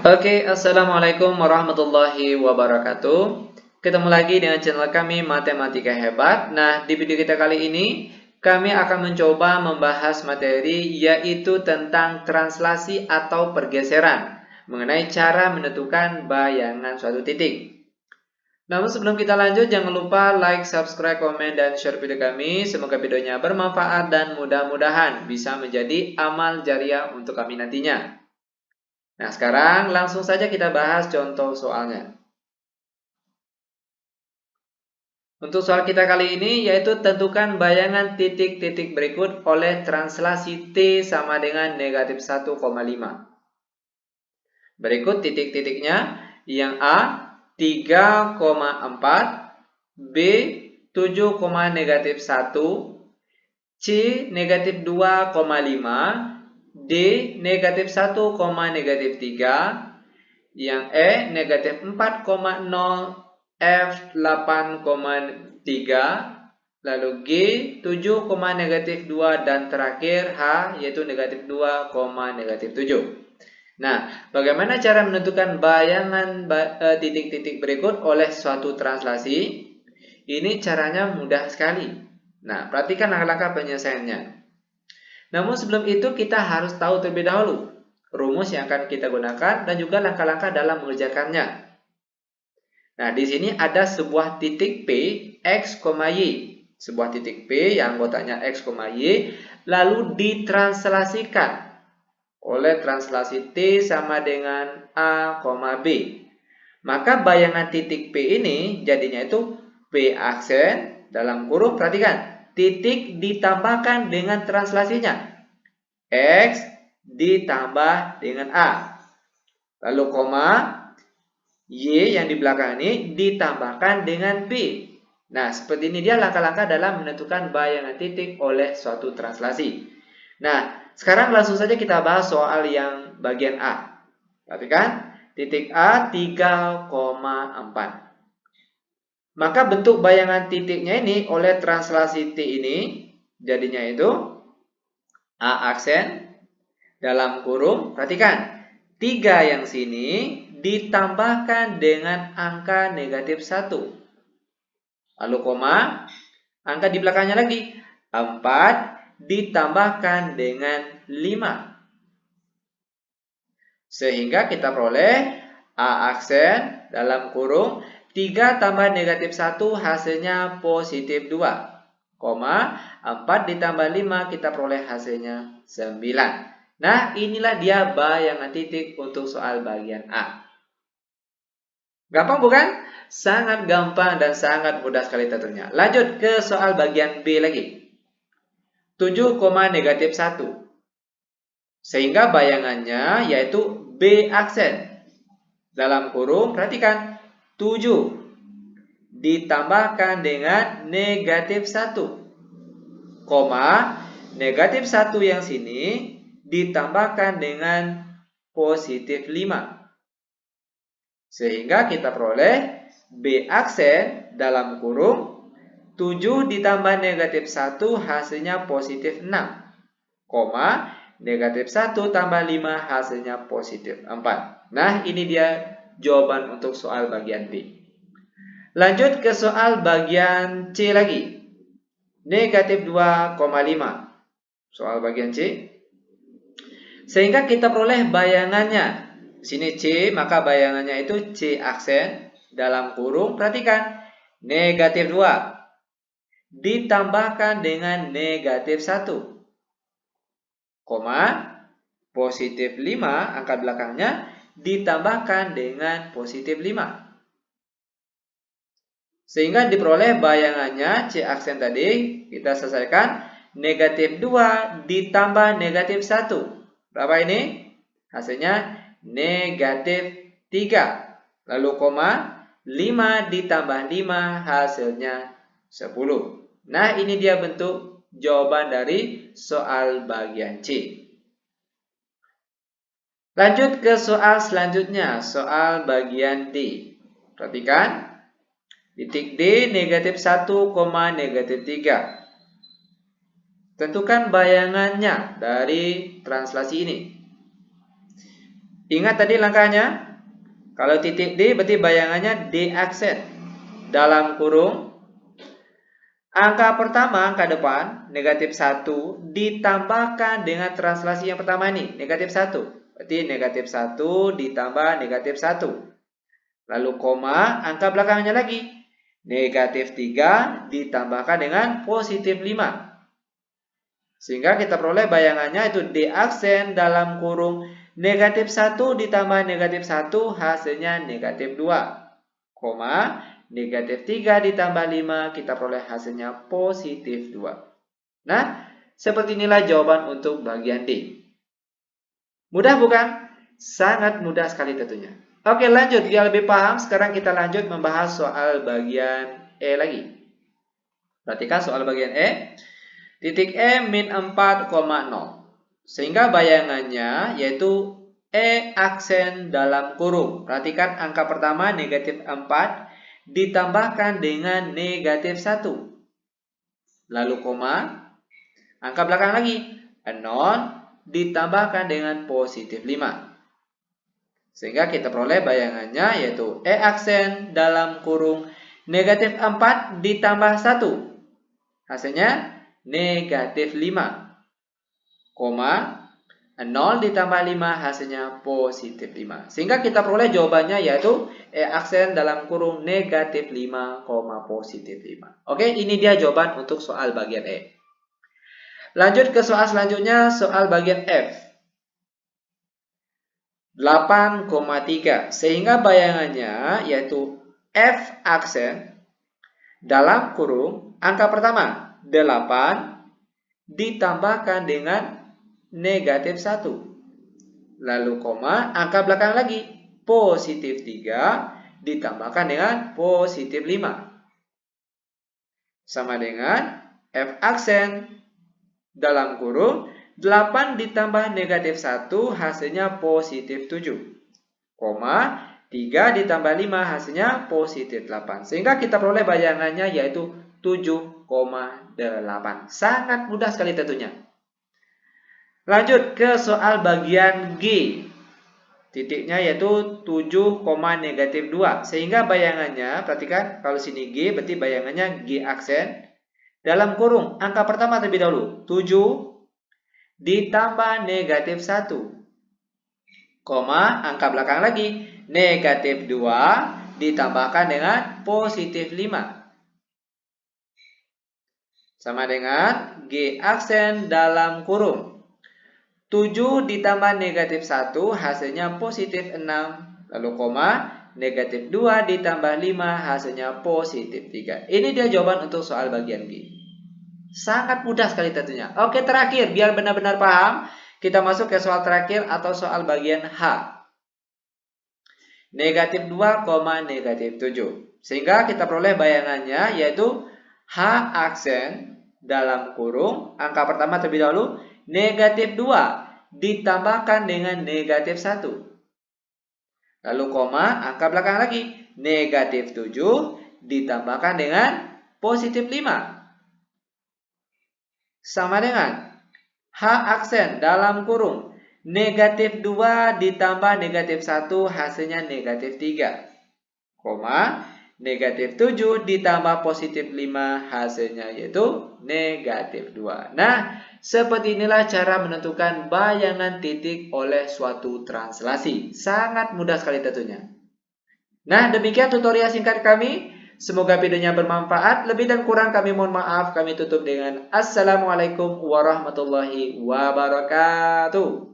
Oke, Assalamualaikum warahmatullahi wabarakatuh. Ketemu lagi dengan channel kami Matematika Hebat. Nah, di video kita kali ini, kami akan mencoba membahas materi yaitu tentang translasi atau pergeseran, mengenai cara menentukan bayangan suatu titik. Namun sebelum kita lanjut, jangan lupa like, subscribe, komen, dan share video kami. Semoga videonya bermanfaat dan mudah-mudahan bisa menjadi amal jariah untuk kami nantinya. Nah, sekarang langsung saja kita bahas contoh soalnya. Untuk soal kita kali ini yaitu tentukan bayangan titik-titik berikut oleh translasi T sama dengan negatif 1,5. Berikut titik-titiknya. Yang A 3,4, B 7, negatif 1, C negatif 2,5, D negatif 1, negatif 3, yang E negatif 4,0, F 8,3, lalu G 7, negatif 2, dan terakhir H yaitu negatif 2, negatif 7. Nah, bagaimana cara menentukan bayangan titik-titik berikut oleh suatu translasi? Ini caranya mudah sekali. Nah, perhatikan langkah-langkah penyelesaiannya. Namun sebelum itu kita harus tahu terlebih dahulu rumus yang akan kita gunakan dan juga langkah-langkah dalam mengerjakannya. Nah, di sini ada sebuah titik P, X, Y. Sebuah titik P yang anggotanya X, Y, lalu ditranslasikan oleh translasi T sama dengan A, B. Maka bayangan titik P ini jadinya itu P aksen dalam kurung, perhatikan, titik ditambahkan dengan translasinya X ditambah dengan A. Lalu koma, Y yang di belakang ini ditambahkan dengan P. Nah, seperti ini dia langkah-langkah dalam menentukan bayangan titik oleh suatu translasi. Nah, sekarang langsung saja kita bahas soal yang bagian A. Perhatikan, titik A 3,4. Maka bentuk bayangan titiknya ini oleh translasi T ini jadinya itu A aksen dalam kurung, perhatikan, 3 yang sini ditambahkan dengan angka negatif 1. Lalu koma, angka di belakangnya lagi, 4 ditambahkan dengan 5. Sehingga kita peroleh A aksen dalam kurung 3 tambah negatif 1 hasilnya positif 2. 4 ditambah 5 kita peroleh hasilnya 9. Nah, inilah dia bayangan titik untuk soal bagian A. Gampang bukan? Sangat gampang dan sangat mudah sekali tentunya. Lanjut ke soal bagian B lagi. 7, negatif 1. Sehingga bayangannya yaitu B aksen. Dalam kurung, perhatikan, 7 ditambahkan dengan negatif 1. Negatif 1 yang sini ditambahkan dengan positif 5. Sehingga kita peroleh B aksen dalam kurung 7 ditambah negatif 1 hasilnya positif 6. Negatif 1 tambah 5 hasilnya positif 4. Nah, ini dia jawaban untuk soal bagian B. Lanjut ke soal bagian C lagi. Negatif 2,5. Soal bagian C. Sehingga kita peroleh bayangannya. Sini C, maka bayangannya itu C aksen dalam kurung, perhatikan, negatif 2 ditambahkan dengan negatif 1, positif 5, angka belakangnya ditambahkan dengan positif 5. Sehingga diperoleh bayangannya C aksen tadi, kita selesaikan, negatif 2 ditambah negatif 1. Berapa ini? Hasilnya negatif 3. Lalu 5 ditambah 5 hasilnya 10. Nah, ini dia bentuk jawaban dari soal bagian C. Lanjut ke soal selanjutnya, soal bagian D. Perhatikan, titik D negatif 1, negatif 3. Tentukan bayangannya dari translasi ini. Ingat tadi langkahnya? Kalau titik D berarti bayangannya D aksen. Dalam kurung, angka pertama, angka depan, negatif 1, ditambahkan dengan translasi yang pertama ini, negatif 1. Berarti negatif 1 ditambah negatif 1. Lalu koma, angka belakangnya lagi, negatif 3 ditambahkan dengan positif 5. Sehingga kita peroleh bayangannya itu D aksen dalam kurung negatif 1 ditambah negatif 1 hasilnya negatif 2. Koma, negatif 3 ditambah 5 kita peroleh hasilnya positif 2. Nah, seperti inilah jawaban untuk bagian D. Mudah bukan? Sangat mudah sekali tentunya. Oke, lanjut. Biar lebih paham, sekarang kita lanjut membahas soal bagian E lagi. Perhatikan soal bagian E. Titik E min 4,0. Sehingga bayangannya yaitu E aksen dalam kurung. Perhatikan angka pertama negatif 4 ditambahkan dengan negatif 1. Lalu koma. Angka belakang lagi. 0 ditambahkan dengan positif 5. Sehingga kita peroleh bayangannya yaitu E aksen dalam kurung negatif 4 ditambah 1. Hasilnya negatif 5. Koma, 0 ditambah 5 hasilnya positif 5. Sehingga kita peroleh jawabannya yaitu E aksen dalam kurung negatif 5, positif 5. Oke, ini dia jawaban untuk soal bagian E. Lanjut ke soal selanjutnya, soal bagian F. 8,3. Sehingga bayangannya yaitu F aksen dalam kurung angka pertama 8 ditambahkan dengan negatif 1. Lalu koma, angka belakang lagi positif 3 ditambahkan dengan positif 5. Sama dengan F aksen dalam kurung 8 ditambah negatif 1 hasilnya positif 7. Koma, 3 ditambah 5 hasilnya positif 8. Sehingga kita peroleh bayangannya yaitu 7,8. Sangat mudah sekali tentunya. Lanjut ke soal bagian G. Titiknya yaitu 7, negatif 2. Sehingga bayangannya, perhatikan kalau sini G berarti bayangannya G aksen. Dalam kurung angka pertama terlebih dahulu 7 ditambah negatif 1. Koma, angka belakang lagi negatif 2 ditambahkan dengan positif 5. Sama dengan G aksen dalam kurung 7 ditambah negatif 1 hasilnya positif 6. Lalu koma, negatif 2 ditambah 5 hasilnya positif 3. Ini dia jawaban untuk soal bagian G. Sangat mudah sekali tentunya. Oke, terakhir biar benar-benar paham, kita masuk ke soal terakhir atau soal bagian H. Negatif 2, negatif 7. Sehingga kita peroleh bayangannya yaitu H aksen dalam kurung angka pertama terlebih dahulu negatif 2 ditambahkan dengan negatif 1. Lalu koma, angka belakang lagi negatif 7 ditambahkan dengan positif 5. Sama dengan H aksen dalam kurung negatif 2 ditambah negatif 1 hasilnya negatif 3. Koma, negatif 7 ditambah positif 5 hasilnya yaitu negatif 2. Nah, seperti inilah cara menentukan bayangan titik oleh suatu translasi. Sangat mudah sekali tentunya. Nah, demikian tutorial singkat kami. Semoga videonya bermanfaat. Lebih dan kurang kami mohon maaf. Kami tutup dengan Assalamualaikum warahmatullahi wabarakatuh.